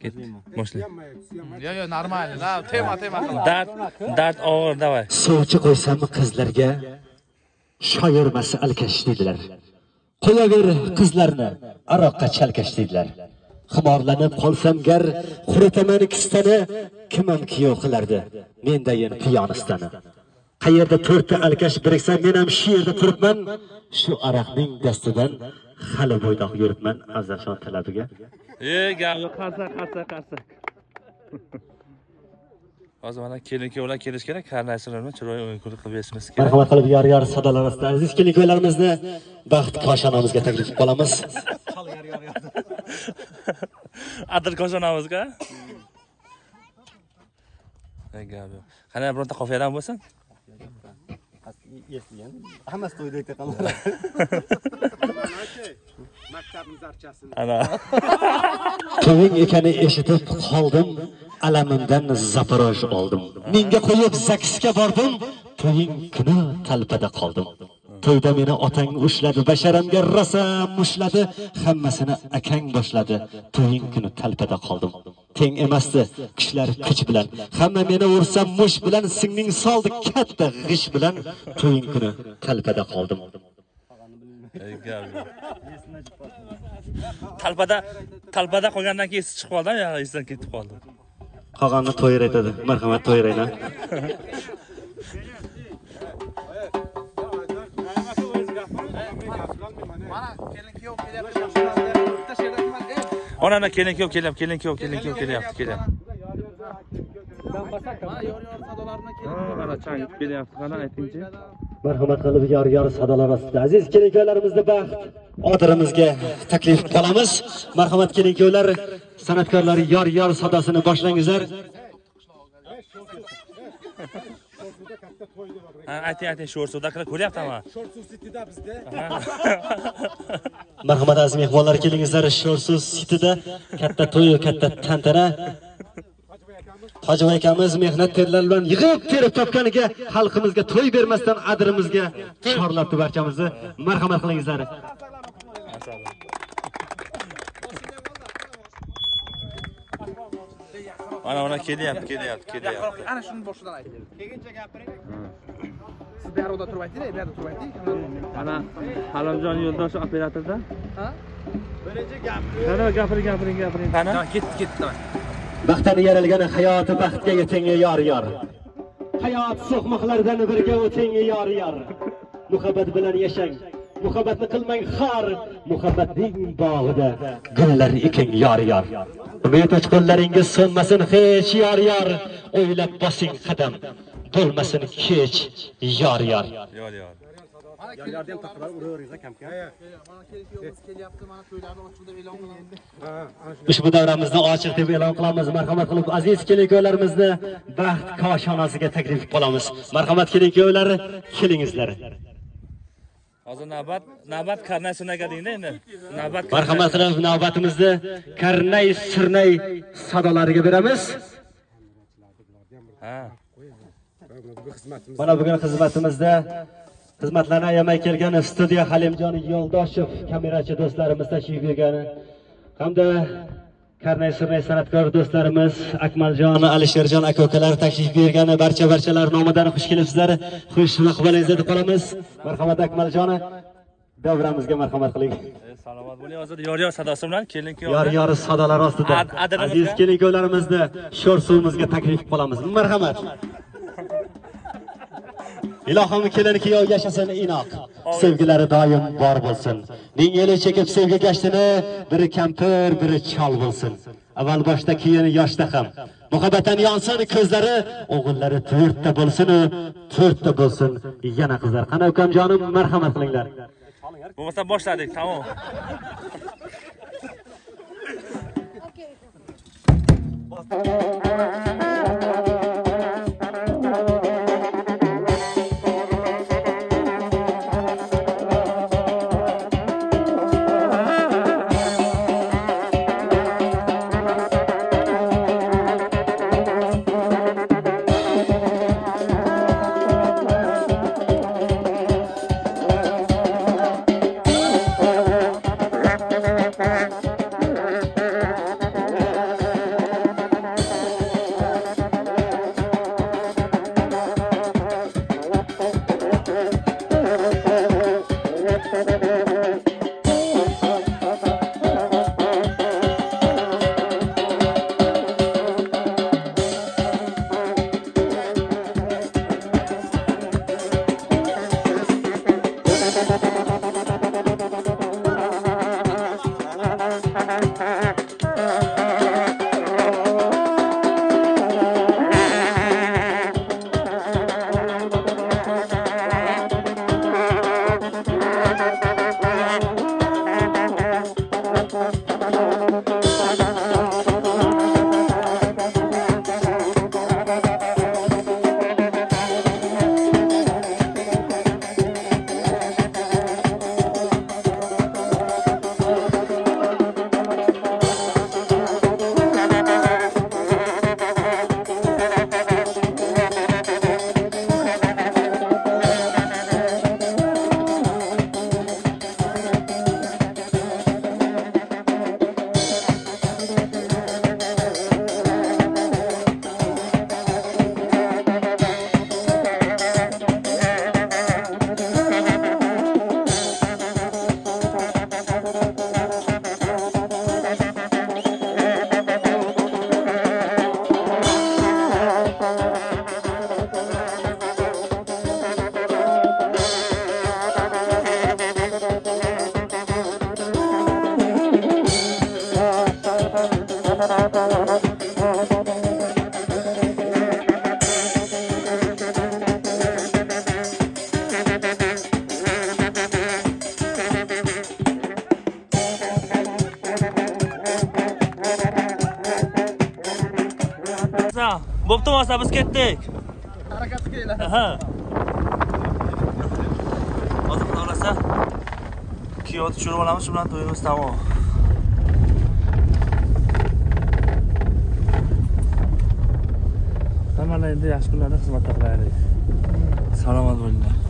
Git. Boshla. Yo, normal. Tema qilib. Dard og'ir, davay. Sovchi qo'ysam qizlarga shoirmas alkash dedilar. Qo'yaver qizlarni aroqqa chalkash dedilar. Ximorlanib qolsam gar quritaman kistani kimam kiyov qilardi mendayin piyonistani. Qayerda 4 ta alkash biriksa men ham shu yerda turibman. Shu aroqning dastidan hali bo'ydoq yuribman Afzalshon talabiga. Gap yo'q, qarsa. Hozir mana kelin-kuyovlar kelish kerak, karnayslarni chiroyli o'yin qilib berishimiz kerak. Marhamat qilib yor sadolar ostida aziz kelin-kuylarimizni baxt koshonamizga taklif qilamiz. Adir koshonamizga. Gap yo'q. Qani bironta qofiyadan bo'lsin? Esligan. Hammasi to'yda ayta qoladi. Maktabimiz archasini. Ana. To'ying ekani eshitib qoldim, alamimdan zaporoj oldim. Menga qo'yib zaksga bordim, to'ying kuni talpada qoldim. To'yda meni otang ushladi, basharamga rosa mushladi, hammasini akang boshladi. To'ying kuni talpada qoldim. Teng emasdi kishilar kuch bilan, hamma meni ursa mush bilan, singning soldi katta g'ish bilan, to'ying kuni talpada qoldim. Talpada qolgandan keyin chiqib qoldi, ya esdan ketib qoldi. Qolganni to'yir aytadi. Marhamat to'yiraylar. Mana kelin-kuyov kelyapti. Ona kelin-kuyov kelyapti. Mana chang kelyapti, qana aytingchi. Marhamat qilib yor sadolar ostida aziz kelin-kuylarimizni baxt otirimizga taklif qilamiz. Marhamat kelin-kuylar, san'atkorlar yor sadosini boshlangizlar. Ayting, sho'rsuvda qilib ko'ryaptimi? Sho'rsuv sitida bizda. Marhamat aziz mehmonlar, kelingizlar. Sho'rsuv sitida katta to'y, katta tantana. Hoji akamiz mehnat terlar bilan yig'ib terib topganiga xalqimizga to'y bermasdan adirimizga chorlabdi barchamizni. Marhamat qilingizlar. Mana kelyapti. Ana shuni boshidan ayting. Kelguncha gapiring. Siz bu yerda turib ayting, bu yerda turib ayting. Ana Halimjon yo'ldosh operatorda. Ha? Birinchi gapiring. Qani gapiring. Qani? Ketdi. Baxtdan yaralgan hayoti baxtga yeting yor. Hayot so'qmoqlardan birga o'ting yor. Muhabbat bilan yashang. Muhabbatni qilmang xor. Muhabbatning bog'ida gullar eking yor. Umid qo'llaringiz so'nmasin hech yor. O'ylab bosing qadam. Bo'lmasin kech yor. Yor. Yordam taqdir uraveringlar kam-kam. Mana kelin-kuyovimiz kelyapti, mana to'ylarni ochiq deb e'lon qilamiz. Ushbu davramizni ochiq deb e'lon qilamiz. Marhamat qilib aziz kelin-kuylarimizni baxt koshonasiga taklif qilamiz. Marhamat kelin-kuylar, kelingizlar. Hozir navbat karnay surnaga deydi endi. Marhamat qilib navbatimizni karnay surnay sadolariga beramiz. Ha. Mana bugun xizmatlarni ayamay kelgan studiya Halimjon Yo'ldoshev kamerachi do'stlarimiz tashrif buyurgan hamda karnay surnay san'atkor do'stlarimiz Akmaljon, Alisherjon aka-ukalar tashrif buyurgan barchalar nomidan xush kelibsizlar. Xush maqbolingizni deb qolamiz. Marhamat Akmaljon, davramizga marhamat qiling. Salomat bo'ling. Hozir yor sadosi bilan kelin-kuyov. Yor sadolar ostida aziz kelin-kuylarimizni sho'r suvimizga taklif qilamiz. Marhamat. Ilohim kelin-kuyov yashasin inoq. Sevgilari doim bor bo'lsin. Ming yil chekib sevgi gashtini biri kampir, biri chol bo'lsin. Avval boshda keyin yoshda ham. Muhabbatdan yonsin ko'zlari, o'g'illari 4 ta bo'lsin. Yana qizlar. Qani ukamjonim, marhamat qilinglar. Bo'lmasa boshladik, tamom. Bo'pti, masa biz ketdik. Harakatga keladi. Aha. Hozir xudo xolasa kiyovni tushirib olamiz, shu bilan to'yimiz tamom. Hammalar endi yaxshi kunlarda xizmat qilaylik. Salomat bo'linglar.